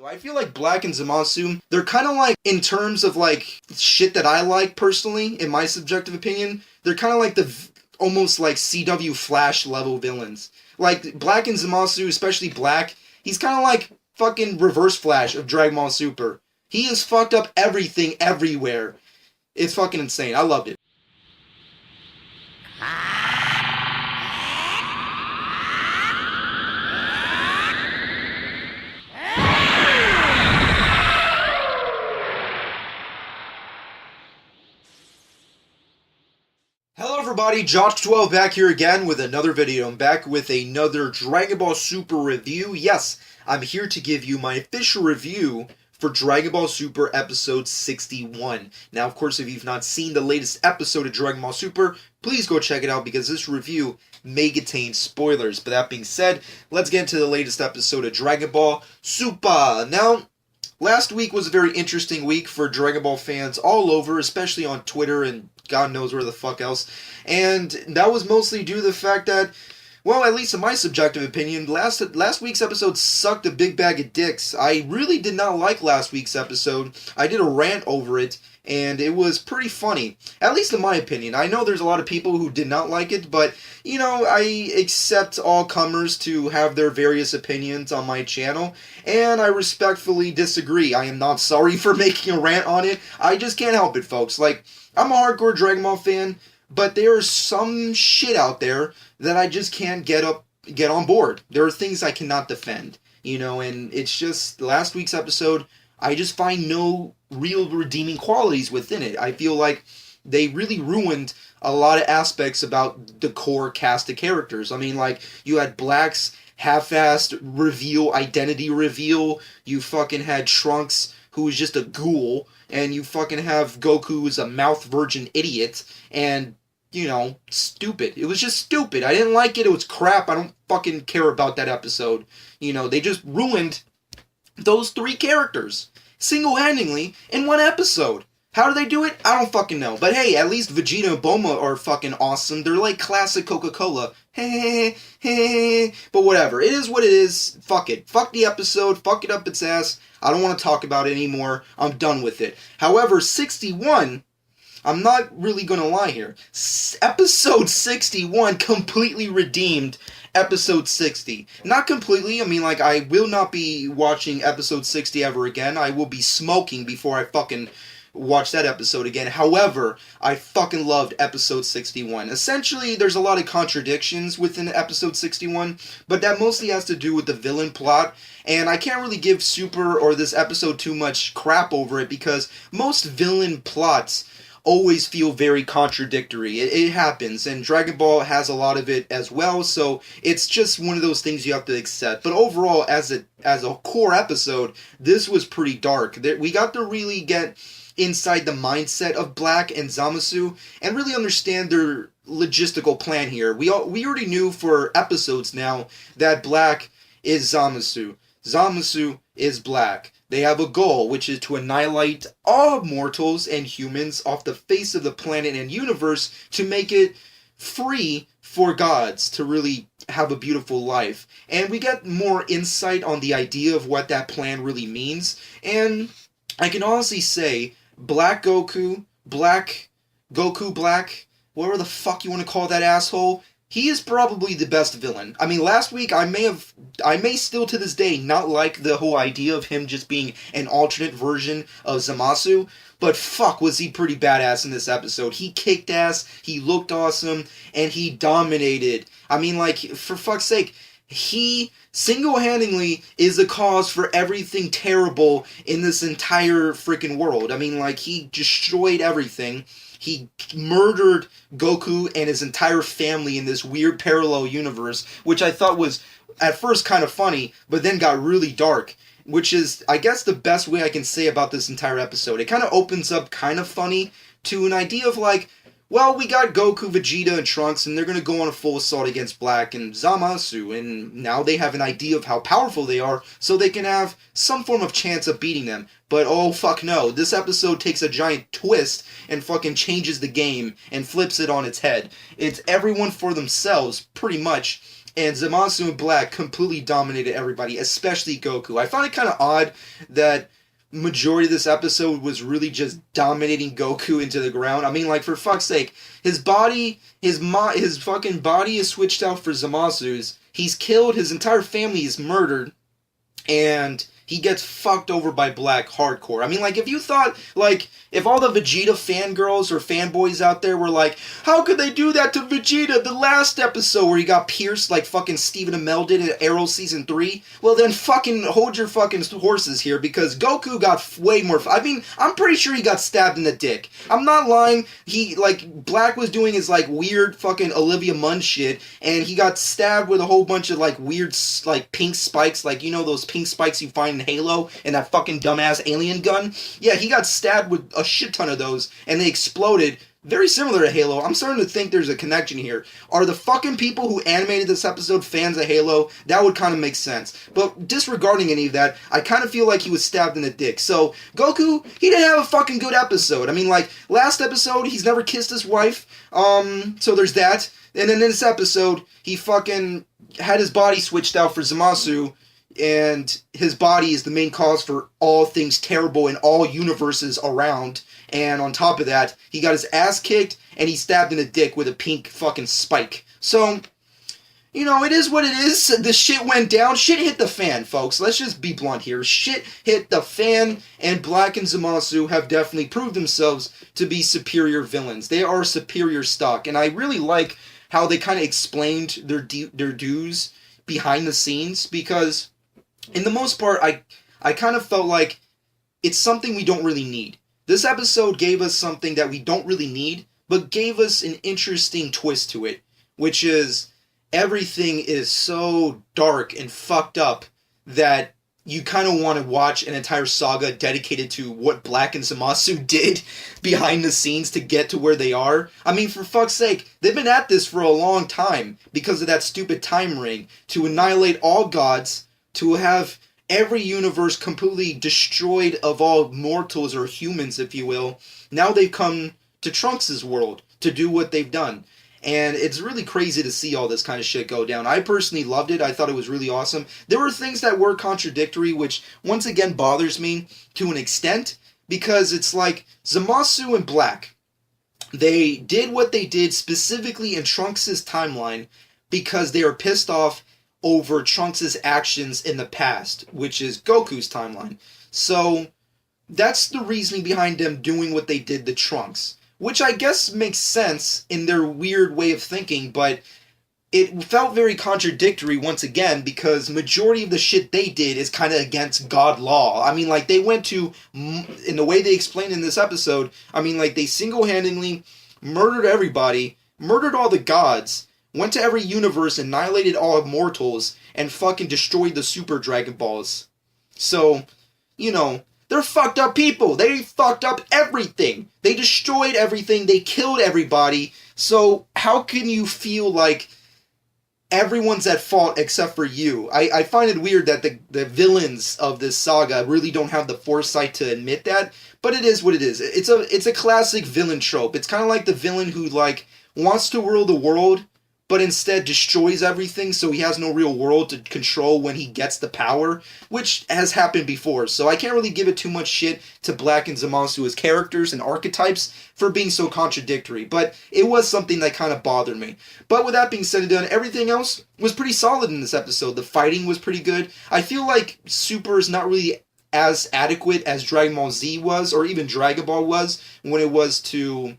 I feel like Black and Zamasu, they're kind of like, in terms of like shit that I like personally, in my subjective opinion, they're kind of like almost like CW Flash level villains. Like Black and Zamasu, especially Black, he's kind of like fucking Reverse Flash of Dragon Ball Super. He has fucked up everything everywhere. It's fucking insane. I loved it. Hello everybody, Josh12 back here again with another video. I'm back with another Dragon Ball Super review. Yes, I'm here to give you my official review for Dragon Ball Super episode 61. Now, of course, if you've not seen the latest episode of Dragon Ball Super, please go check it out because this review may contain spoilers. But that being said, let's get into the latest episode of Dragon Ball Super. Now, last week was a very interesting week for Dragon Ball fans all over, especially on Twitter and God knows where the fuck else. And that was mostly due to the fact that, well, at least in my subjective opinion, last week's episode sucked a big bag of dicks. I really did not like last week's episode. I did a rant over it, and it was pretty funny. At least in my opinion. I know there's a lot of people who did not like it, but, you know, I accept all comers to have their various opinions on my channel, and I respectfully disagree. I am not sorry for making a rant on it. I just can't help it, folks. Like, I'm a hardcore Dragon Ball fan, but there's some shit out there that I just can't get on board. There are things I cannot defend, you know, and it's just, last week's episode, I just find no real redeeming qualities within it. I feel like they really ruined a lot of aspects about the core cast of characters. I mean, like, you had Black's half-assed identity reveal, you fucking had Trunks, who was just a ghoul, and you fucking have Goku, who's a mouth virgin idiot, and, you know, stupid. It was just stupid. I didn't like it. It was crap. I don't fucking care about that episode. You know, they just ruined those three characters single-handedly in one episode. How do they do it? I don't fucking know. But hey, at least Vegeta and Bulma are fucking awesome. They're like classic Coca-Cola. But whatever. It is what it is. Fuck it. Fuck the episode. Fuck it up its ass. I don't want to talk about it anymore. I'm done with it. However, 61, I'm not really going to lie here. Episode 61 completely redeemed episode 60. Not completely. I mean, like, I will not be watching episode 60 ever again. I will be smoking before I fucking watch that episode again. However, I fucking loved episode 61. Essentially, there's a lot of contradictions within episode 61, but that mostly has to do with the villain plot, and I can't really give Super or this episode too much crap over it because most villain plots always feel very contradictory. It happens, and Dragon Ball has a lot of it as well, so it's just one of those things you have to accept. But overall, as a core episode, this was pretty dark. We got to really get inside the mindset of Black and Zamasu and really understand their logistical plan here. We already knew for episodes now that Black is Zamasu. Zamasu is Black. They have a goal, which is to annihilate all mortals and humans off the face of the planet and universe to make it free for gods to really have a beautiful life. And we get more insight on the idea of what that plan really means. And I can honestly say Black Goku, Black, whatever the fuck you want to call that asshole, he is probably the best villain. I mean, last week I may still to this day not like the whole idea of him just being an alternate version of Zamasu, but fuck was he pretty badass in this episode. He kicked ass, he looked awesome, and he dominated. I mean, like, for fuck's sake, he single-handedly is the cause for everything terrible in this entire freaking world. I mean, like, he destroyed everything. He murdered Goku and his entire family in this weird parallel universe, which I thought was at first kind of funny, but then got really dark, which is, I guess, the best way I can say about this entire episode. It kind of opens up kind of funny to an idea of, like, well, we got Goku, Vegeta, and Trunks, and they're going to go on a full assault against Black and Zamasu, and now they have an idea of how powerful they are, so they can have some form of chance of beating them. But oh fuck no, this episode takes a giant twist and fucking changes the game and flips it on its head. It's everyone for themselves, pretty much, and Zamasu and Black completely dominated everybody, especially Goku. I found it kind of odd that majority of this episode was really just dominating Goku into the ground. I mean, like, for fuck's sake, his fucking body is switched out for Zamasu's. He's killed, his entire family is murdered, and he gets fucked over by Black hardcore. I mean, like, if you thought, like, if all the Vegeta fangirls or fanboys out there were like, how could they do that to Vegeta the last episode where he got pierced like fucking Stephen Amell did in Arrow Season 3? Well, then fucking hold your fucking horses here, because Goku got way more... I mean, I'm pretty sure he got stabbed in the dick. I'm not lying. He, like, Black was doing his, like, weird fucking Olivia Munn shit, and he got stabbed with a whole bunch of, like, weird, like, pink spikes, like, you know those pink spikes you find in Halo, and that fucking dumbass alien gun? Yeah, he got stabbed with a shit ton of those, and they exploded. Very similar to Halo. I'm starting to think there's a connection here. Are the fucking people who animated this episode fans of Halo? That would kind of make sense. But disregarding any of that, I kind of feel like he was stabbed in the dick. So, Goku, he didn't have a fucking good episode. I mean, like, last episode, he's never kissed his wife. So there's that. And then in this episode, he fucking had his body switched out for Zamasu, and his body is the main cause for all things terrible in all universes around. And on top of that, he got his ass kicked, and he stabbed in the dick with a pink fucking spike. So, you know, it is what it is. The shit went down. Shit hit the fan, folks. Let's just be blunt here. Shit hit the fan, and Black and Zamasu have definitely proved themselves to be superior villains. They are superior stock, and I really like how they kind of explained their dues behind the scenes, because in the most part, I kind of felt like it's something we don't really need. This episode gave us something that we don't really need, but gave us an interesting twist to it, which is everything is so dark and fucked up that you kind of want to watch an entire saga dedicated to what Black and Zamasu did behind the scenes to get to where they are. I mean, for fuck's sake, they've been at this for a long time because of that stupid time ring, to annihilate all gods, to have every universe completely destroyed of all mortals or humans, if you will. Now they've come to Trunks' world to do what they've done. And it's really crazy to see all this kind of shit go down. I personally loved it. I thought it was really awesome. There were things that were contradictory, which once again bothers me to an extent, because it's like Zamasu and Black, they did what they did specifically in Trunks' timeline because they are pissed off over Trunks' actions in the past, which is Goku's timeline. So that's the reasoning behind them doing what they did to Trunks, which I guess makes sense in their weird way of thinking, but it felt very contradictory once again, because majority of the shit they did is kind of against God law. I mean, like, they went to, in the way they explained in this episode, I mean, like, they single-handedly murdered everybody, murdered all the gods, went to every universe, annihilated all mortals, and fucking destroyed the Super Dragon Balls. So, you know, they're fucked up people. They fucked up everything. They destroyed everything. They killed everybody. So how can you feel like everyone's at fault except for you? I find it weird that the villains of this saga really don't have the foresight to admit that, but it is what it is. It's a classic villain trope. It's kind of like the villain who, like, wants to rule the world, but instead destroys everything, so he has no real world to control when he gets the power, which has happened before. So I can't really give it too much shit to Black and Zamasu as characters and archetypes for being so contradictory, but it was something that kind of bothered me. But with that being said and done, everything else was pretty solid in this episode. The fighting was pretty good. I feel like Super is not really as adequate as Dragon Ball Z was, or even Dragon Ball was, when it was to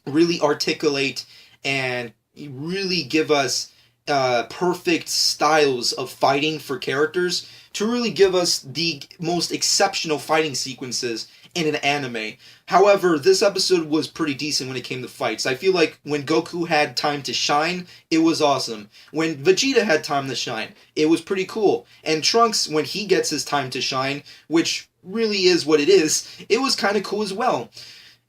really articulate and really give us perfect styles of fighting for characters, to really give us the most exceptional fighting sequences in an anime. However, this episode was pretty decent when it came to fights. I feel like when Goku had time to shine, it was awesome. When Vegeta had time to shine, it was pretty cool. And Trunks, when he gets his time to shine, which really is what it is, it was kind of cool as well.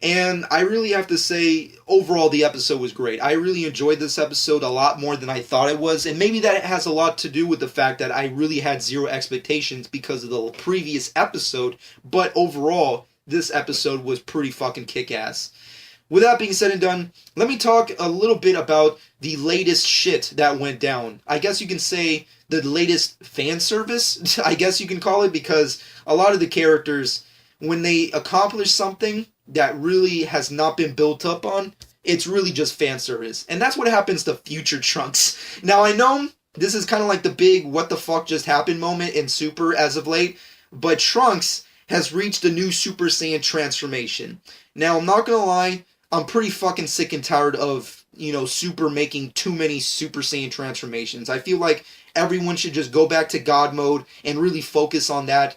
And I really have to say, overall, the episode was great. I really enjoyed this episode a lot more than I thought it was, and maybe that has a lot to do with the fact that I really had zero expectations because of the previous episode, but overall, this episode was pretty fucking kick-ass. with that being said and done, let me talk a little bit about the latest shit that went down. I guess you can say the latest fan service, I guess you can call it, because a lot of the characters, when they accomplish something that really has not been built up on, it's really just fan service. And that's what happens to future Trunks. Now, I know this is kind of like the big what the fuck just happened moment in Super as of late, but Trunks has reached a new Super Saiyan transformation. Now, I'm not gonna lie, I'm pretty fucking sick and tired of, Super making too many Super Saiyan transformations. I feel like everyone should just go back to God mode and really focus on that.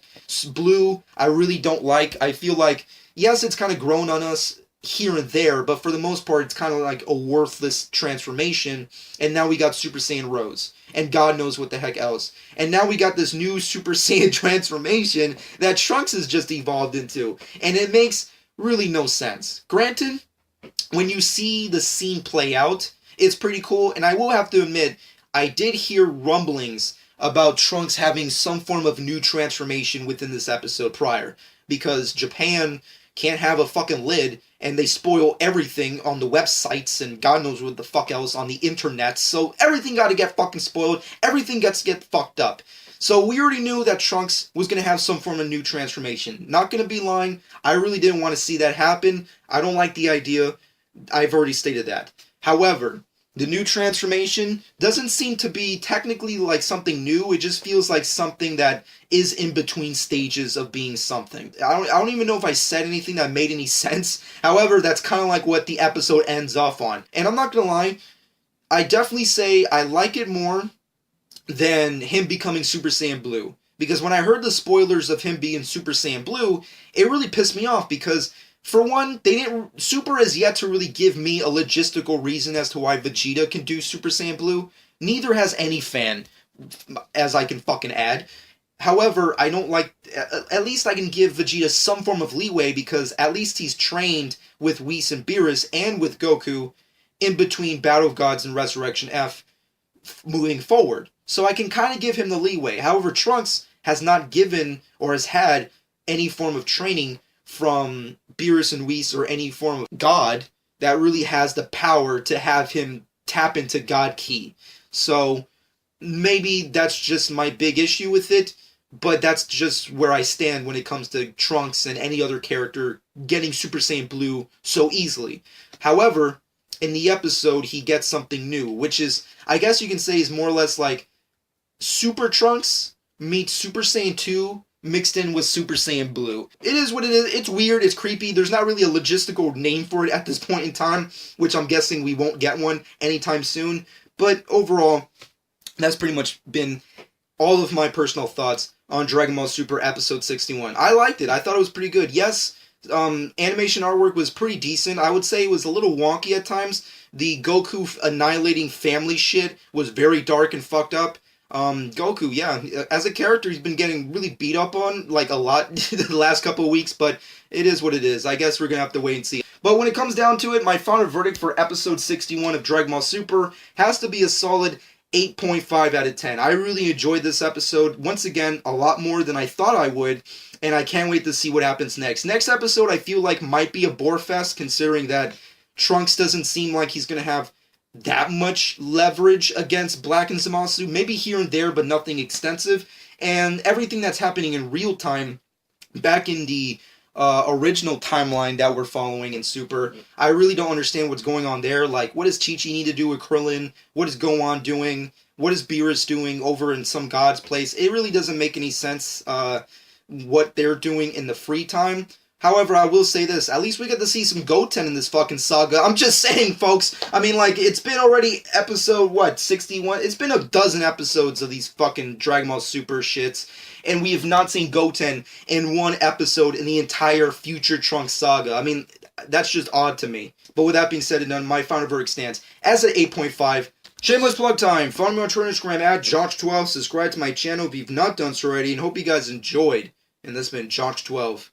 Blue, I really don't like. I feel like, yes, it's kind of grown on us here and there, but for the most part, it's kind of like a worthless transformation. And now we got Super Saiyan Rose, and God knows what the heck else. And now we got this new Super Saiyan transformation that Trunks has just evolved into, and it makes really no sense. Granted, when you see the scene play out, it's pretty cool, and I will have to admit, I did hear rumblings about Trunks having some form of new transformation within this episode prior, because Japan can't have a fucking lid, and they spoil everything on the websites and God knows what the fuck else on the internet, so everything gotta get fucking spoiled, everything gets to get fucked up. So we already knew that Trunks was gonna have some form of new transformation. Not gonna be lying, I really didn't want to see that happen. I don't like the idea. I've already stated that. However, the new transformation doesn't seem to be technically like something new. It just feels like something that is in between stages of being something. I don't even know if I said anything that made any sense. However, that's kind of like what the episode ends off on. And I'm not going to lie, I definitely say I like it more than him becoming Super Saiyan Blue. Because when I heard the spoilers of him being Super Saiyan Blue, it really pissed me off because, for one, Super has yet to really give me a logistical reason as to why Vegeta can do Super Saiyan Blue. Neither has any fan, as I can fucking add. However, I don't like, at least I can give Vegeta some form of leeway because at least he's trained with Whis and Beerus and with Goku in between Battle of Gods and Resurrection F moving forward. So I can kind of give him the leeway. However, Trunks has not given or has had any form of training from Beerus and Whis or any form of God that really has the power to have him tap into God Ki. So maybe that's just my big issue with it, but that's just where I stand when it comes to Trunks and any other character getting Super Saiyan Blue so easily. However, in the episode, he gets something new, which is, I guess you can say, is more or less like Super Trunks meets Super Saiyan 2 mixed in with Super Saiyan Blue. It is what it is. It's weird. It's creepy. There's not really a logistical name for it at this point in time, which I'm guessing we won't get one anytime soon. But overall, that's pretty much been all of my personal thoughts on Dragon Ball Super Episode 61. I liked it. I thought it was pretty good. Yes, animation artwork was pretty decent. I would say it was a little wonky at times. The Goku annihilating family shit was very dark and fucked up. Goku, yeah, as a character, he's been getting really beat up on, like, a lot the last couple of weeks, but it is what it is. I guess we're gonna have to wait and see. But when it comes down to it, my final verdict for Episode 61 of Dragon Ball Super has to be a solid 8.5 out of 10. I really enjoyed this episode. Once again, a lot more than I thought I would, and I can't wait to see what happens next. Next episode, I feel like might be a bore fest, considering that Trunks doesn't seem like he's gonna have that much leverage against Black and Zamasu. Maybe here and there, but nothing extensive. And everything that's happening in real time back in the original timeline that we're following in Super, I really don't understand what's going on there. Like, what does Chi-Chi need to do with Krillin? What is Gohan doing? What is Beerus doing over in some god's place? It really doesn't make any sense what they're doing in the free time. However, I will say this, at least we get to see some Goten in this fucking saga. I'm just saying, folks. I mean, like, it's been already episode, 61? It's been a dozen episodes of these fucking Dragon Ball Super shits, and we have not seen Goten in one episode in the entire future Trunks saga. I mean, that's just odd to me. But with that being said and done, my final verdict stands as an 8.5. Shameless plug time. Follow me on Twitter and Instagram at Josh12. Subscribe to my channel if you've not done so already, and hope you guys enjoyed. And this has been Josh12.